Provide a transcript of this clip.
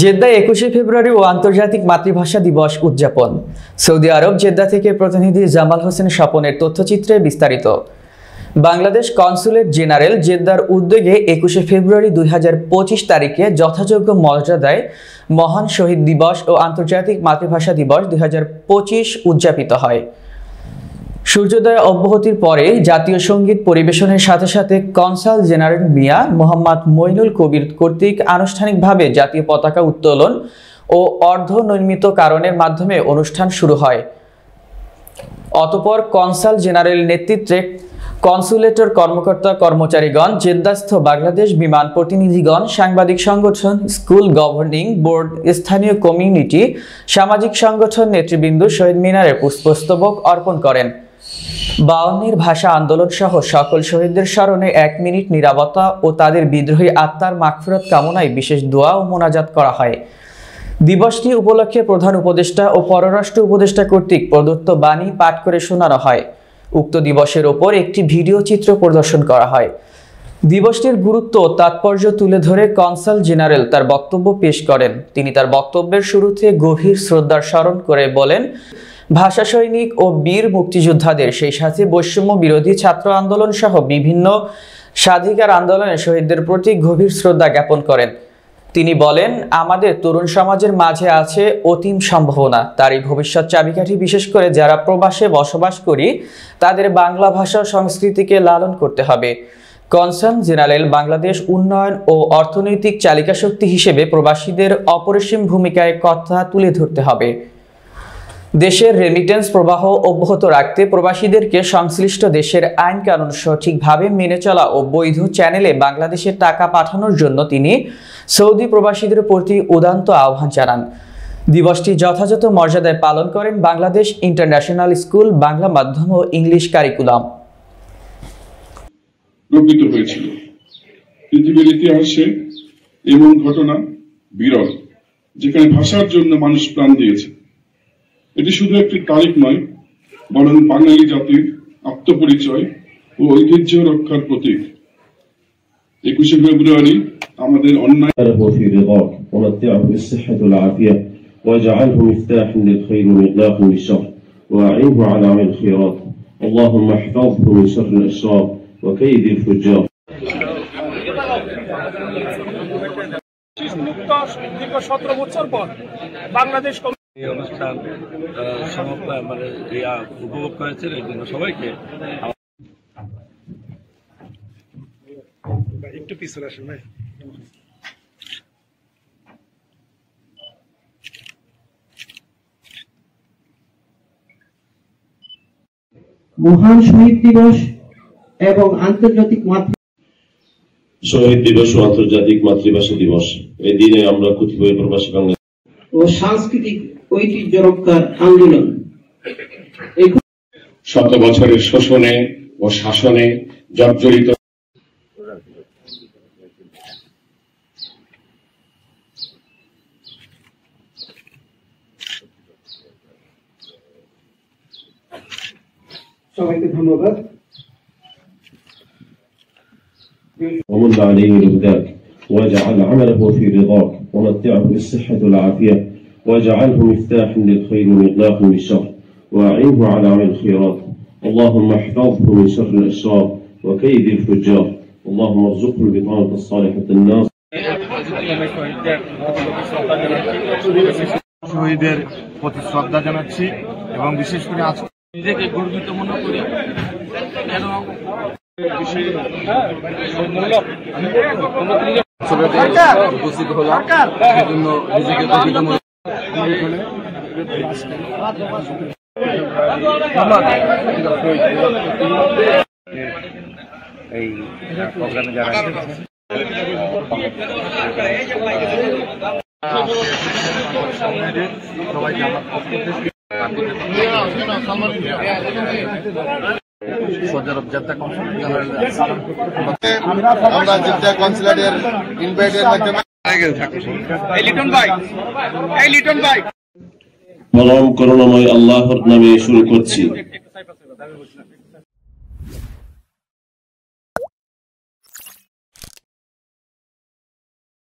জেদ্দায় 21শে ফেব্রুয়ারি ও আন্তর্জাতিক মাতৃভাষা দিবস উদযাপন। সৌদি আরব জেদ্দা থেকে প্রতিনিধি জামাল হোসেন স্বপনের তথ্যচিত্রে বিস্তারিত। বাংলাদেশ কনসুলেট জেনারেল জেদ্দার উদ্যোগে 21শে ফেব্রুয়ারি 2025 তারিখে যথাযোগ্য মর্যাদায় মহান শহীদ দিবস ও আন্তর্জাতিক মাতৃভাষা দিবস 2025 উদযাপিত হয়। সূর্যোদয় অব্যাহতির পরে জাতীয় সঙ্গীত পরিবেশনের সাথে সাথে কনসাল জেনারেল মিয়া মোহাম্মদ মইনুল কবির কর্তৃক আনুষ্ঠানিকভাবে জাতীয় পতাকা উত্তোলন ও অর্ধনির্মিত কারণের মাধ্যমে অনুষ্ঠান শুরু হয়। অতঃপর কনসাল জেনারেল নেতৃত্বে কনসুলেটর কর্মকর্তা কর্মচারীগণ, জেদ্দাস্থ বাংলাদেশ বিমান প্রতিনিধিগণ, সাংবাদিক সংগঠন, স্কুল গভর্নিং বোর্ড, স্থানীয় কমিউনিটি, সামাজিক সংগঠন নেতৃবৃন্দ শহীদ মিনারে পুষ্পস্তবক অর্পণ করেন। 52 ভাষা আন্দোলন সহ সকল শহীদদের স্মরণে 1 মিনিট নীরবতা ও তাদের বিদ্রোহী আত্মার মাগফিরাত কামনায় বিশেষ দোয়া ও মোনাজাত করা হয়। দিবসটি উপলক্ষে প্রধান উপদেষ্টা ও পররাষ্ট্র উপদেষ্টা কর্তৃক প্রদত্ত বাণী পাঠ করে শোনানো হয়। উক্ত দিবসের ওপর একটি ভিডিও চিত্র প্রদর্শন করা হয়। দিবসটির গুরুত্ব ও তাৎপর্য তুলে ধরে কনসাল জেনারেল তার বক্তব্য পেশ করেন। তিনি তার বক্তব্যের শুরুতে গভীর শ্রদ্ধার স্মরণ করে বলেন, ভাষা সৈনিক ও বীর মুক্তিযোদ্ধাদের, সেই সাথে বৈষম্য বিরোধী ছাত্র আন্দোলন সহ বিভিন্ন স্বাধিকার আন্দোলনে শহীদদের প্রতি গভীর শ্রদ্ধা জ্ঞাপন করেন। তিনি বলেন, আমাদের তরুণ সমাজের মাঝে আছে অতীম সম্ভাবনা, তারই ভবিষ্যৎ চাবিকাঠি। বিশেষ করে যারা প্রবাসে বসবাস করি, তাদের বাংলা ভাষা ও সংস্কৃতিকে লালন করতে হবে। কনসাল জেনারেল বাংলাদেশ উন্নয়ন ও অর্থনৈতিক চালিকা শক্তি হিসেবে প্রবাসীদের অপরিসীম ভূমিকায় কথা তুলে ধরতে হবে। দেশের রেমিটেন্স প্রবাহ অব্যাহত রাখতে প্রবাসীদেরকে সংশ্লিষ্ট দেশের আইন কানুন সঠিকভাবে মেনে চলা ও বৈধ চ্যানেলে বাংলাদেশে টাকা পাঠানোর জন্য তিনি সৌদি প্রবাসীদের প্রতি উদাত্ত আহ্বান জানান। দিবসটি যথাযথ মর্যাদায় পালন করেন বাংলাদেশ ইন্টারন্যাশনাল স্কুল বাংলা মাধ্যম ও ইংলিশ কারিকুলাম। প্রকৃত হয়েছিল পৃথিবীর ইতিহাসে এমন ঘটনা বিরল, যেখানে ভাষার জন্য মানুষ প্রাণ দিয়েছে। এটি শুধু একটি তারিখ নয়, বরং বাঙালি জাতির আত্মপরিচয় ও ঐতিহ্য রক্ষার প্রতীক। 21শে ফেব্রুয়ারি আমাদের অন্যায় واجعله مفتاحا للخير ومغلاقا للشر واعنه على عمل الخيرات اللهم احفظه من شر الاشرار وكيد الفجار। দীর্ঘ 17 বছর পর বাংলাদেশ এই অনুষ্ঠান উপভোগ করেছেন, এই জন্য সবাইকে একটু পিছনে আসেন ভাই। মহান শহীদ দিবস এবং আন্তর্জাতিক শহীদ দিবস ও আন্তর্জাতিক মাতৃভাষা দিবস, এই দিনে আমরা কতিপয় প্রবাসী বাংলা ও সাংস্কৃতিক ঐতিহ্য রক্ষার আন্দোলন, শত বছরের শোষণে ও শাসনে জর্জরিত সবাইকে ধন্যবাদ। ومن عليه رضاك واجعل عمله في رضاك ومتعه بالصحة والعافية واجعله مفتاحا للخير ومغلاقا للشر واعنه على عمل الخيرات اللهم احفظه من شر الاشرار وكيد الفجار اللهم ارزقه البطانة الصالحة الناصر। শহীদদের প্রতি শ্রদ্ধা জানাচ্ছি এবং বিশেষ করে আজ নিজেকে গর্বিত মনে করি উপস্থিত হলাম, সেজন্য নিজেকে গর্বিত মনে এই প্রোগ্রামে যারা সবাইকে আমার পক্ষ থেকে আমরা জেদ্দা কনসুলেটের ইনভাইটের মাধ্যমে পরম করুণাময় আল্লাহর নামে শুরু করছি।